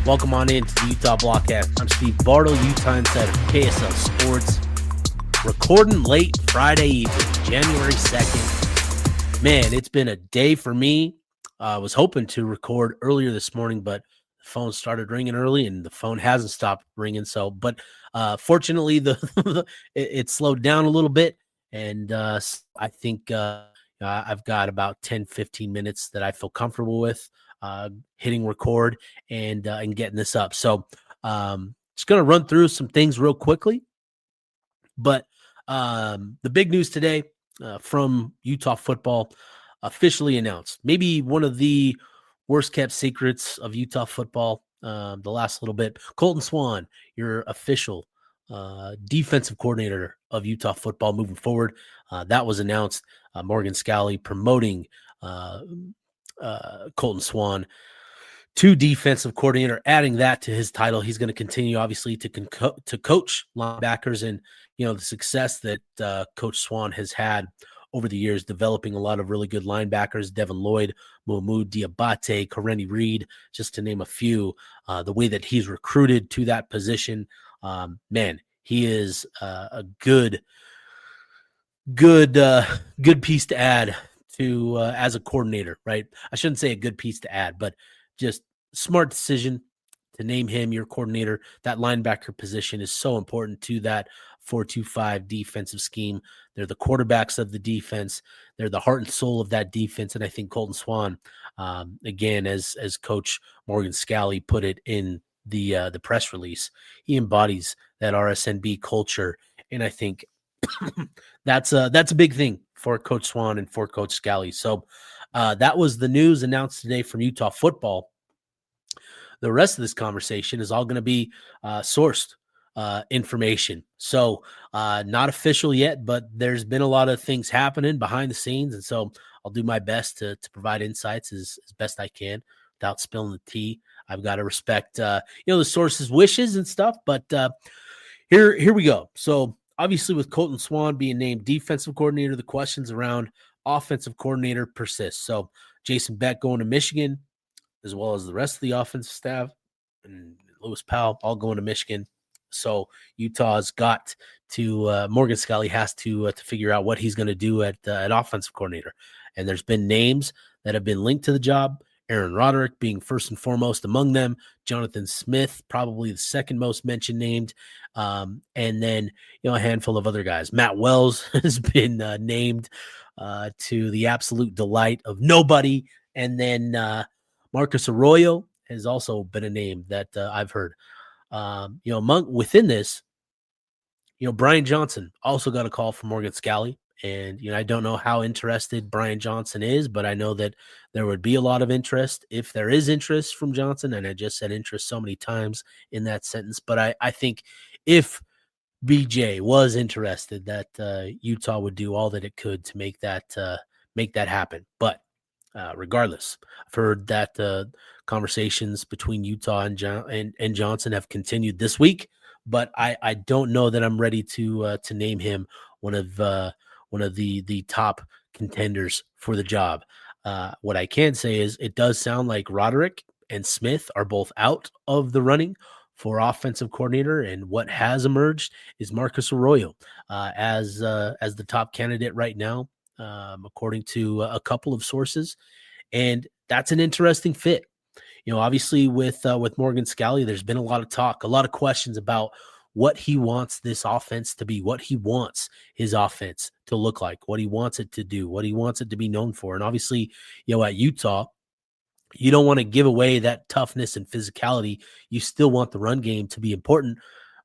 Welcome on in to the Utah Blockcast. I'm Steve Bartle, Utah Insider, KSL Sports. Recording late Friday evening, January 2nd. Man, it's been a day for me. I was hoping to record earlier this morning, but the phone started ringing early and the phone hasn't stopped ringing. But fortunately, it slowed down a little bit. And I think I've got about 10, 15 minutes that I feel comfortable with hitting record and getting this up. So just going to run through some things real quickly. But the big news today from Utah football officially announced, maybe one of the worst kept secrets of Utah football the last little bit. Colton Swan, your official defensive coordinator of Utah football moving forward. That was announced. Morgan Scalley promoting Colton Swan to defensive coordinator, adding that to his title. He's going to continue, obviously, to coach linebackers, and the success that Coach Swan has had over the years, developing a lot of really good linebackers. Devin Lloyd, Mahmoud Diabate, Kareni Reed, just to name a few. The way that he's recruited to that position, man, he is a good piece to add to as a coordinator, right? I shouldn't say a good piece to add, but just smart decision to name him your coordinator. That linebacker position is so important to that 4-2-5 defensive scheme. They're the quarterbacks of the defense. They're the heart and soul of that defense. And I think Colton Swan, again, as Coach Morgan Scalley put it in the press release, he embodies that RSNB culture. And I think that's a big thing for Coach Swan and for Coach Scalley. So that was the news announced today from Utah football. The rest of this conversation is all going to be sourced information. So not official yet, but there's been a lot of things happening behind the scenes. And so I'll do my best to provide insights as best I can without spilling the tea. I've got to respect, the source's wishes and stuff, but here we go. So obviously with Colton Swan being named defensive coordinator, the questions around offensive coordinator persist. So Jason Beck going to Michigan, as well as the rest of the offensive staff, and Lewis Powell all going to Michigan. So Utah's got to Morgan Scalley has to figure out what he's going to do at offensive coordinator. And there's been names that have been linked to the job. Aaron Roderick being first and foremost among them. Jonathan Smith, probably the second most mentioned named. And then, a handful of other guys. Matt Wells has been named to the absolute delight of nobody. And then Marcus Arroyo has also been a name that I've heard. Within this, Brian Johnson also got a call from Morgan Scalley. And, I don't know how interested Brian Johnson is, but I know that there would be a lot of interest if there is interest from Johnson. And I just said interest so many times in that sentence. But I think if BJ was interested, that Utah would do all that it could to make that happen. But regardless, I've heard that conversations between Utah and Johnson have continued this week. But I don't know that I'm ready to name him one of the top contenders for the job. What I can say is it does sound like Roderick and Smith are both out of the running for offensive coordinator, and what has emerged is Marcus Arroyo as the top candidate right now, according to a couple of sources, and that's an interesting fit. Obviously with Morgan Scalley, there's been a lot of talk, a lot of questions about what he wants this offense to be, what he wants his offense to look like, what he wants it to do, what he wants it to be known for. And obviously, at Utah, you don't want to give away that toughness and physicality. You still want the run game to be important,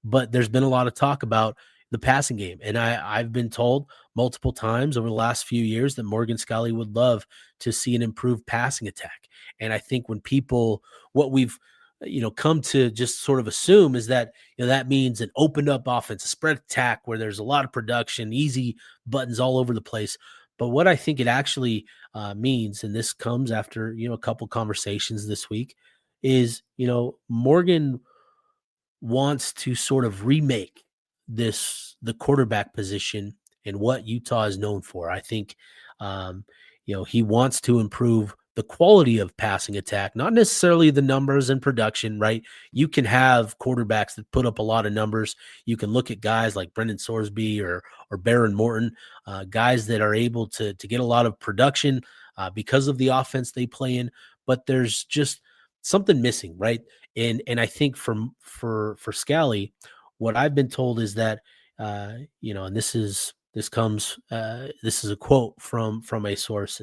but there's been a lot of talk about the passing game. And I've been told multiple times over the last few years that Morgan Scalley would love to see an improved passing attack. And I think what we've come to just sort of assume is that, that means an opened up offense, a spread attack where there's a lot of production, easy buttons all over the place. But what I think it actually means, and this comes after, a couple conversations this week, is, Morgan wants to sort of remake the quarterback position and what Utah is known for. I think, he wants to improve the quality of passing attack, not necessarily the numbers and production, right? You can have quarterbacks that put up a lot of numbers. You can look at guys like Brendan Sorsby or Baron Morton, guys that are able to get a lot of production because of the offense they play in. But there's just something missing, right? And I think for Scalley, what I've been told is that and this is a quote from a source.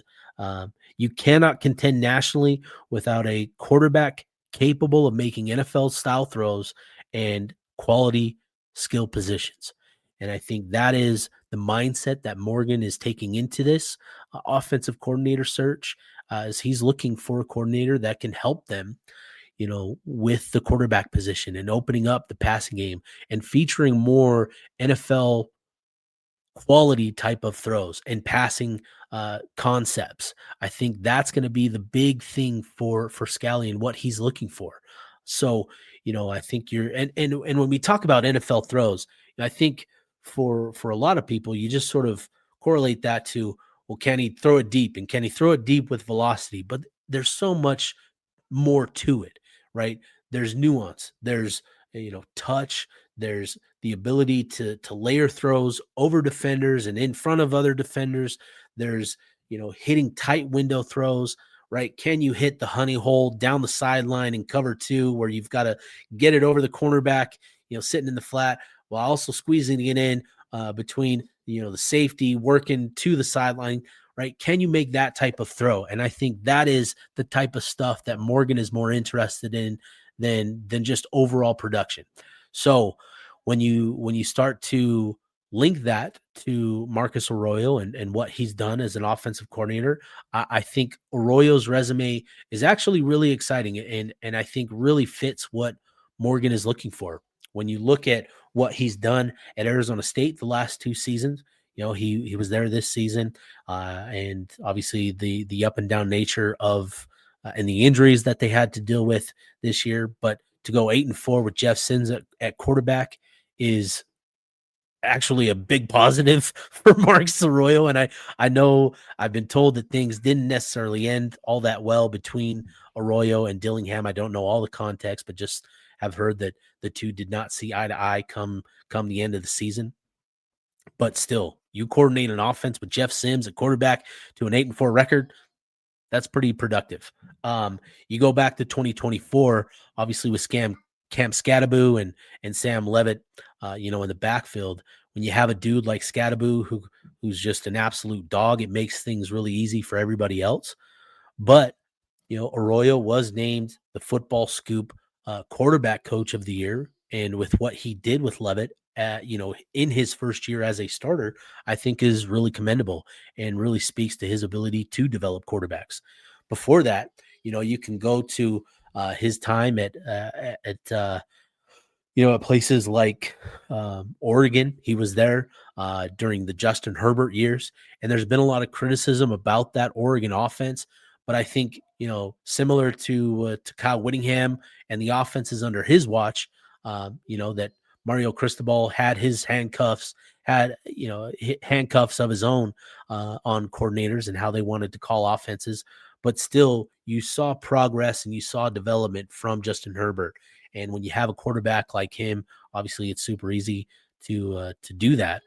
You cannot contend nationally without a quarterback capable of making NFL style throws and quality skill positions. And I think that is the mindset that Morgan is taking into this offensive coordinator search, as he's looking for a coordinator that can help them, with the quarterback position and opening up the passing game and featuring more NFL quality type of throws and passing concepts. I think that's going to be the big thing for Scalley and what he's looking for. So, I think and when we talk about NFL throws, I think for a lot of people, you just sort of correlate that to, well, can he throw it deep and can he throw it deep with velocity? But there's so much more to it, right? There's nuance, there's touch, there's the ability to layer throws over defenders and in front of other defenders. There's hitting tight window throws, right? Can you hit the honey hole down the sideline in cover 2 where you've got to get it over the cornerback, sitting in the flat, while also squeezing it in between the safety working to the sideline, right? Can you make that type of throw? And I think that is the type of stuff that Morgan is more interested in than just overall production. So when you start to link that to Marcus Arroyo and what he's done as an offensive coordinator, I think Arroyo's resume is actually really exciting and I think really fits what Morgan is looking for. When you look at what he's done at Arizona State the last 2 seasons, he was there this season, and obviously the up and down nature of and the injuries that they had to deal with this year. But to go 8-4 with Jeff Sims at quarterback is actually a big positive for Marcus Arroyo. And I know I've been told that things didn't necessarily end all that well between Arroyo and Dillingham. I don't know all the context, but just have heard that the two did not see eye to eye come the end of the season. But still, you coordinate an offense with Jeff Sims at quarterback to an 8-4 record. That's pretty productive. You go back to 2024, obviously with Cam Scattaboo and Sam Levitt, in the backfield. When you have a dude like Scattaboo who's just an absolute dog, it makes things really easy for everybody else. But Arroyo was named the Football Scoop quarterback coach of the year, and with what he did with Levitt, in his first year as a starter, I think is really commendable and really speaks to his ability to develop quarterbacks. Before that, you can go to his time at places like Oregon. He was there during the Justin Herbert years, and there's been a lot of criticism about that Oregon offense. But I think, similar to Kyle Whittingham and the offenses under his watch, that Mario Cristobal had his handcuffs of his own on coordinators and how they wanted to call offenses. But still, you saw progress and you saw development from Justin Herbert. And when you have a quarterback like him, obviously it's super easy to do that.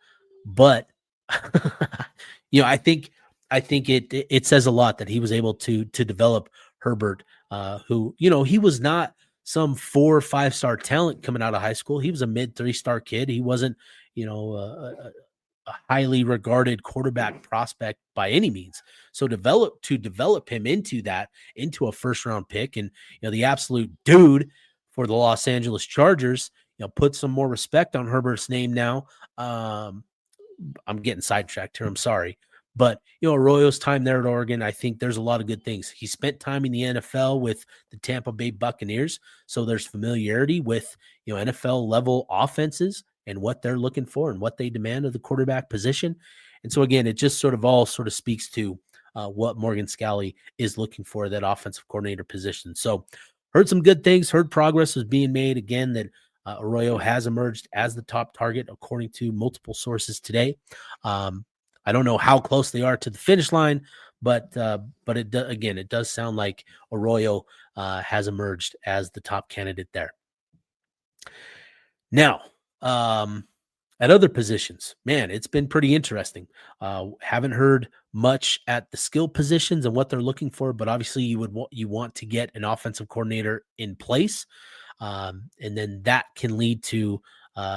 But I think it says a lot that he was able to develop Herbert, who he was not some 4 or 5-star talent coming out of high school. He was a mid 3-star kid. He wasn't a highly regarded quarterback prospect by any means. So develop him into a first-round pick, and the absolute dude for the Los Angeles Chargers, put some more respect on Herbert's name now. I'm getting sidetracked here. I'm sorry. But, Arroyo's time there at Oregon, I think there's a lot of good things. He spent time in the NFL with the Tampa Bay Buccaneers, so there's familiarity with, NFL-level offenses and what they're looking for and what they demand of the quarterback position. And so, again, it just sort of speaks to what Morgan Scalley is looking for, that offensive coordinator position. So, heard some good things, heard progress was being made, again, that Arroyo has emerged as the top target, according to multiple sources today. I don't know how close they are to the finish line, but again, it does sound like Arroyo has emerged as the top candidate there. Now, at other positions, man, it's been pretty interesting. Haven't heard much at the skill positions and what they're looking for, but obviously you want to get an offensive coordinator in place, and then that can lead to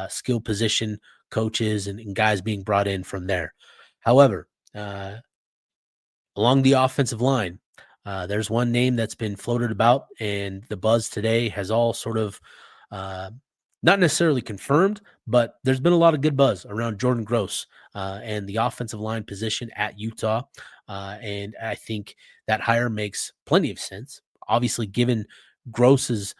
skill position coaches and guys being brought in from there. However, along the offensive line, there's one name that's been floated about, and the buzz today has all sort of uh, not necessarily confirmed, but there's been a lot of good buzz around Jordan Gross and the offensive line position at Utah. And I think that hire makes plenty of sense. Obviously, given Gross's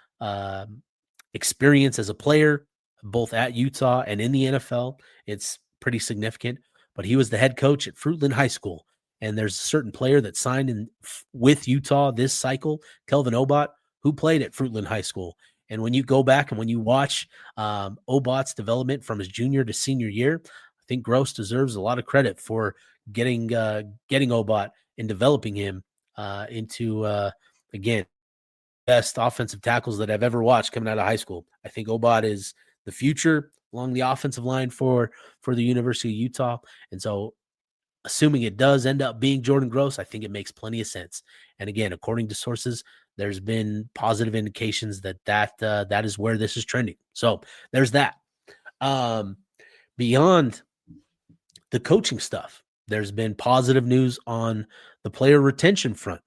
experience as a player, both at Utah and in the NFL, it's pretty significant. But he was the head coach at Fruitland High School. And there's a certain player that signed with Utah this cycle, Kelvin Obot, who played at Fruitland High School. And when you go back and when you watch Obot's development from his junior to senior year, I think Gross deserves a lot of credit for getting Obot and developing him into, again, best offensive tackles that I've ever watched coming out of high school. I think Obot is the future along the offensive line for the University of Utah. And so assuming it does end up being Jordan Gross, I think it makes plenty of sense. And again, according to sources, there's been positive indications that is where this is trending. So there's that. Beyond the coaching stuff, there's been positive news on the player retention front.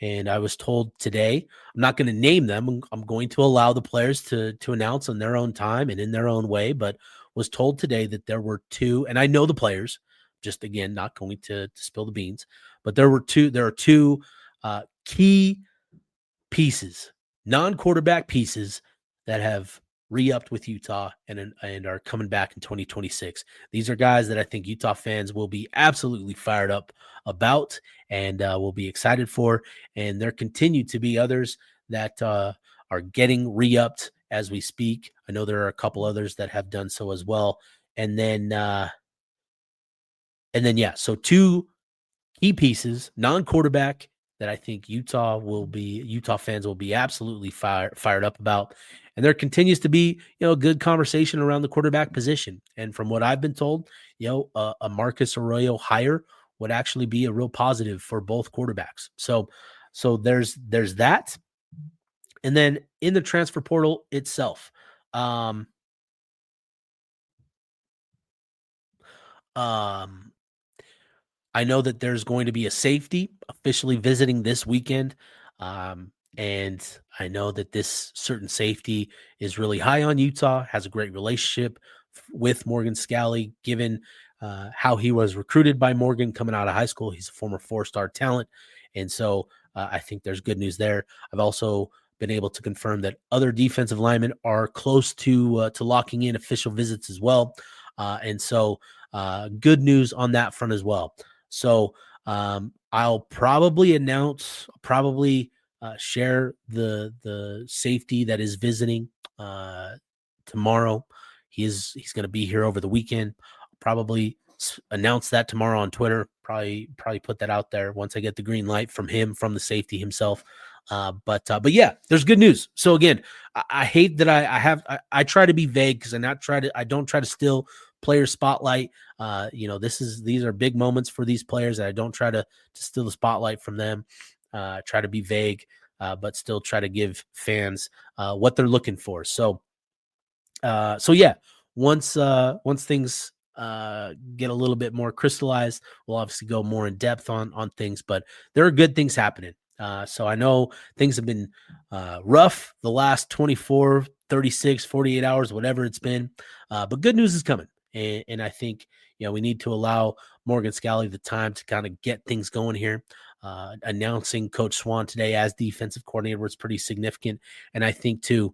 And I was told today, I'm not going to name them. I'm going to allow the players to announce on their own time and in their own way, but was told today that there were two, and I know the players, just again, not going to spill the beans, but there are two key pieces, non-quarterback pieces that have re-upped with Utah and are coming back in 2026. These are guys that I think Utah fans will be absolutely fired up about and will be excited for. And there continue to be others that are getting re-upped as we speak. I know there are a couple others that have done so as well. And then, so two key pieces, non-quarterback, that I think Utah fans will be absolutely fired up about. And there continues to be, a good conversation around the quarterback position. And from what I've been told, a Marcus Arroyo hire would actually be a real positive for both quarterbacks. So there's that. And then in the transfer portal itself, I know that there's going to be a safety officially visiting this weekend. And I know that this certain safety is really high on Utah, has a great relationship with Morgan Scalley, given how he was recruited by Morgan coming out of high school. He's a former 4-star talent. And so I think there's good news there. I've also been able to confirm that other defensive linemen are close to locking in official visits as well. And so good news on that front as well. So I'll probably share the safety that is visiting tomorrow. He's going to be here over the weekend. I'll probably announce that tomorrow on Twitter. Probably put that out there once I get the green light from the safety himself. But yeah, there's good news. So again, I hate that I try to be vague because I don't try to steal player spotlight. These are big moments for these players, and I don't try to steal the spotlight from them. Try to be vague, but still try to give fans what they're looking for. So yeah, once things get a little bit more crystallized, we'll obviously go more in depth on things, but there are good things happening. So I know things have been rough the last 24, 36, 48 hours, whatever it's been, but good news is coming. And I think, we need to allow Morgan Scalley the time to kind of get things going here. Announcing Coach Swan today as defensive coordinator was pretty significant. And I think too,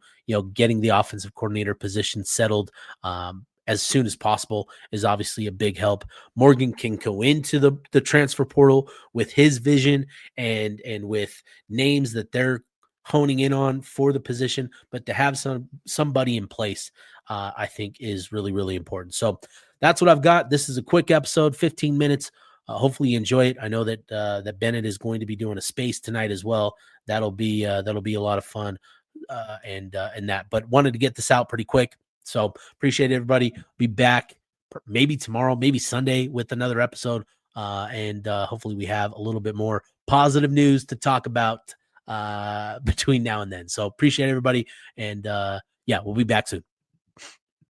getting the offensive coordinator position settled as soon as possible is obviously a big help. Morgan can go into the transfer portal with his vision and with names that they're honing in on for the position, but to have somebody in place, I think is really, really important. So that's what I've got. This is a quick episode, 15 minutes. Hopefully you enjoy it. I know that that Bennett is going to be doing a space tonight as well. That'll be a lot of fun, and that. But wanted to get this out pretty quick. So appreciate everybody. Be back maybe tomorrow, maybe Sunday with another episode, and hopefully we have a little bit more positive news to talk about between now and then. So appreciate everybody, and yeah, we'll be back soon.